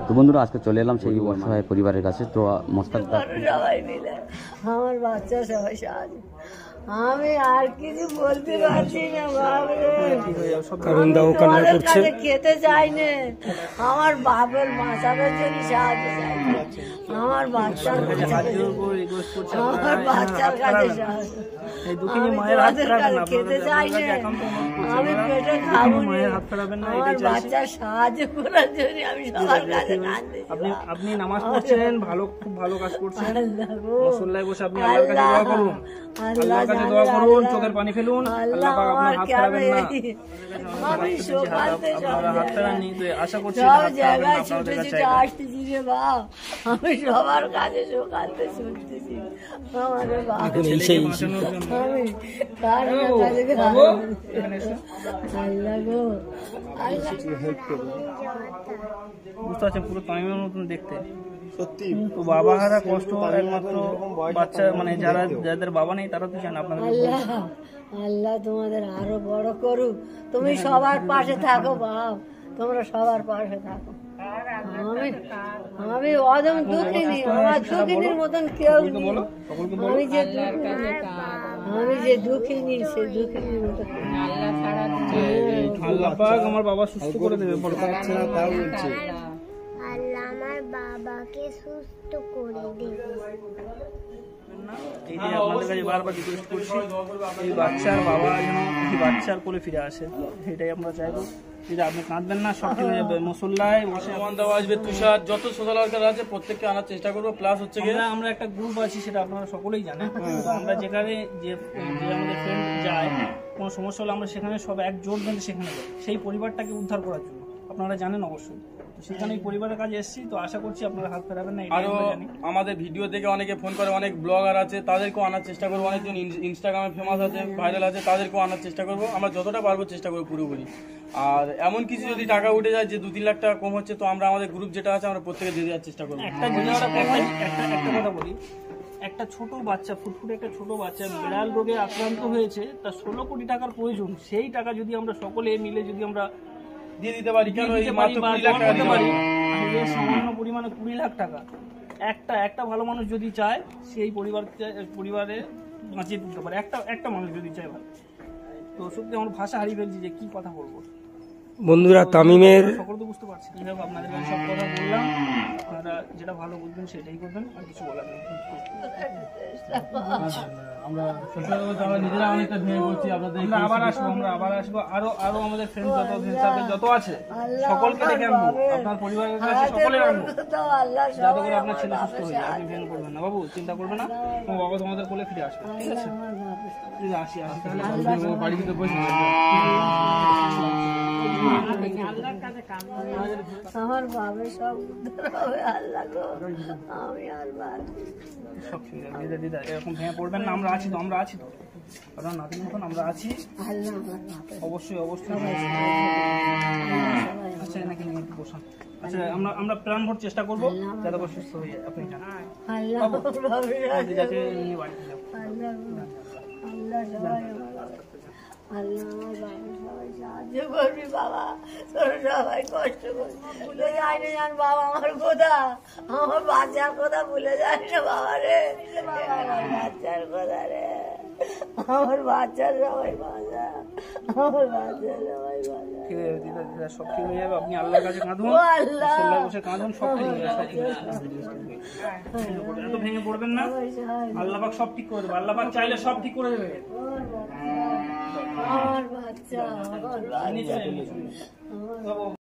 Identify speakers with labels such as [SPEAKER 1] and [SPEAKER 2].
[SPEAKER 1] তো বন্ধুরা আজকে চলে এলাম সেই অসহায় পরিবারের কাছে। তো মোস্তাক
[SPEAKER 2] সবাই মিলে আমার বাচ্চা সবাই সাহায্য, আমি আর কিছু বলতে পারছি না বাবা, খেতে চাই না, আমার বাপের বাঁচানোর জন্য সাহায্য চাই, আমার বাচ্চার কাছে সাহায্য, খেতে চাই না, আমি পেটে খাবো না, আমার বাচ্চার সাহায্য করার জন্য আমি সবার কাছে
[SPEAKER 3] আপনি নামাজ পড়ছেন, খুব ভালো কাজ করছেন, মুসল্লায় বসে আপনি আল্লাহর কাছে দোয়া করুন, আল্লাহর কাছে দোয়া করুন, চোখের পানি ফেলুন, আল্লাহ পাক আপনার হাত ফেরাবেন না। আপনারা হাত ফেরাননি, তো আশা করছি
[SPEAKER 2] আসতেছি রে বাপ, আমি সবার কাছে সকালতে শুনতেছি, আমাদের আল্লাহ গো
[SPEAKER 3] বুঝতে পারছেন, পুরো তামিমের মতন দেখতে সত্যি। তো বাবা হারা কষ্ট একমাত্র বাচ্চা, মানে যাদের বাবা নেই তারা তো জানে। আপনাদের
[SPEAKER 2] আল্লাহ তোমাদের আরো বড় করুক, তুমি সবার পাশে থাকো বাপ, তোমরা সবার পাশে থাকো। আমি অদম দুঃখিনী, আমার দুঃখিনীর মতন কেউ নেই, আমি যে দুঃখিনী সে দুঃখিনীর মতন
[SPEAKER 3] আল্লাহ পাক আমার বাবা সুস্থ করে দেবে, পারছে না তাও বলছে
[SPEAKER 4] আল্লাহ আমার বাবাকে সুস্থ করে দেবে।
[SPEAKER 3] এই যে আপনাদের কাছে বারবার রিকোয়েস্ট করছি, এই বাচ্চার বাবা যেন এই বাচ্চার কোলে ফিরে আসে, এটাই আমরা চাইবো। আপনি কাঁদবেন না, সব ঠিক হয়ে যাবে। মুসল্লায় বসে দেওয়া আসবে, তুষার যত সোশ্যাল ওয়ার্কার আছে প্রত্যেককে আনার চেষ্টা করবো। প্লাস হচ্ছে আমরা একটা গ্রুপ আছি, সেটা আপনারা সকলেই জানেন। আমরা যেখানে যে আমাদের ফ্রেন্ড যায়, কোনো সমস্যা হলে আমরা সেখানে সব একজোট বেঁধে সেখানে যাই, সেই পরিবারটাকে উদ্ধার করার জন্য। আপনারা জানেন অবশ্যই, সেখানে পরিবারের কাজে এসেছি, তো আশা করছি আপনারা হাত ফেরাবেন না।
[SPEAKER 5] আরো আমাদের ভিডিও দেখে অনেকে ফোন করে, অনেক ব্লগার আছে, তাদেরকেও আনার চেষ্টা করবো। অনেকজন ইনস্টাগ্রামে ফেমাস আছে, ভাইরাল আছে, তাদেরকেও আনার চেষ্টা করবো। আমরা যতটা পারবো চেষ্টা করবো পুরোপুরি। আর এমন কিছু যদি টাকা উঠে যায় যে 2-3 লাখ টাকা কম হচ্ছে, তো আমরা আমাদের গ্রুপ যেটা আছে আমরা প্রত্যেকে দিয়ে দেওয়ার চেষ্টা করবো।
[SPEAKER 3] একটা জিনিস, একটা কথা বলি, একটা ছোট বাচ্চা, ফুটফুটে একটা ছোট বাচ্চা বিড়াল রোগে আক্রান্ত হয়েছে, তার 16 কোটি টাকার প্রয়োজন। সেই টাকা যদি আমরা সকলে মিলে যদি আমরা
[SPEAKER 5] দিয়ে দিতে পারি, কেন এই মাত্র 20 লাখ টাকা দিতে পারি,
[SPEAKER 3] সামান্য পরিমাণে 20 লাখ টাকা একটা ভালো মানুষ যদি চায়, সেই পরিবারে বাঁচিয়ে তুলতে পারে। একটা মানুষ যদি চায় ভালো, তো সত্যি আমার ভাষা হারিয়ে ফেলছি যে কি কথা বলবো।
[SPEAKER 6] বন্ধুরা তামিমের
[SPEAKER 3] সকল তো বুঝতে পারছি, আপনাদের কাছে সব কথা বললাম, আপনারা যেটা ভালো বুঝবেন সেটাই করবেন, আর কিছু বলার নেই।
[SPEAKER 5] আমরা নিজেরা অনেকটা ভেঙে পড়ছি, আপনাদের
[SPEAKER 3] আবার আসবো, আরো আমাদের ফ্রেন্ড যত আছে সকলকে ডেকে আনবো, আপনার পরিবারের কাছে সকলে আনবো, যাতে করে আপনার ছেলে সুস্থ হয়ে যায়। আপনি ভেঙে করবেন না বাবু, চিন্তা করবেন না, তোমার বাবা তোমাদের কোলে ফিরে আসবে, ঠিক আছে? আসি তাহলে
[SPEAKER 5] বাড়ি কিন্তু বসে
[SPEAKER 2] আমার বাবা সব আল্লাহ গো, আমি আর
[SPEAKER 3] সব ঠিক আছে। দিদা এরকম ভেঙে পড়বেন না, আমরা আছি তো আপনার নাতির মতন আমরা আছি, অবশ্যই। আচ্ছা নাকি নিয়ে বসান। আচ্ছা আমরা প্রাণ ভোট চেষ্টা করবো যাতে করে সুস্থ হয়ে যায়। আপনি যাতে নিয়ে বাড়িতে যাবো।
[SPEAKER 2] আল্লাহ আমার সবাই সাহায্য করবি বাবা, তোর সবাই কষ্ট করবি, যাই না জান বাবা, আমার বাচ্চার কথা ভুলে যাই না বাবা রে, আমার বাচ্চার কথা রে, আমার বাচ্চার সবাই বাঁচা, আমার বাচ্চার সবাই বাঁচা।
[SPEAKER 3] ঠিক আছে দিদা, সব ঠিক হয়ে যাবে। আপনি আল্লাহর কাছে কাঁদুন, বসে কাঁদুন, সব ঠিক হয়ে যাবে। এত ভেঙে পড়বেন না, আল্লাহ পাক সব ঠিক করে দেবে, আল্লাহ পাক চাইলে সব ঠিক করে দেবে।
[SPEAKER 2] আমার বাচ্চা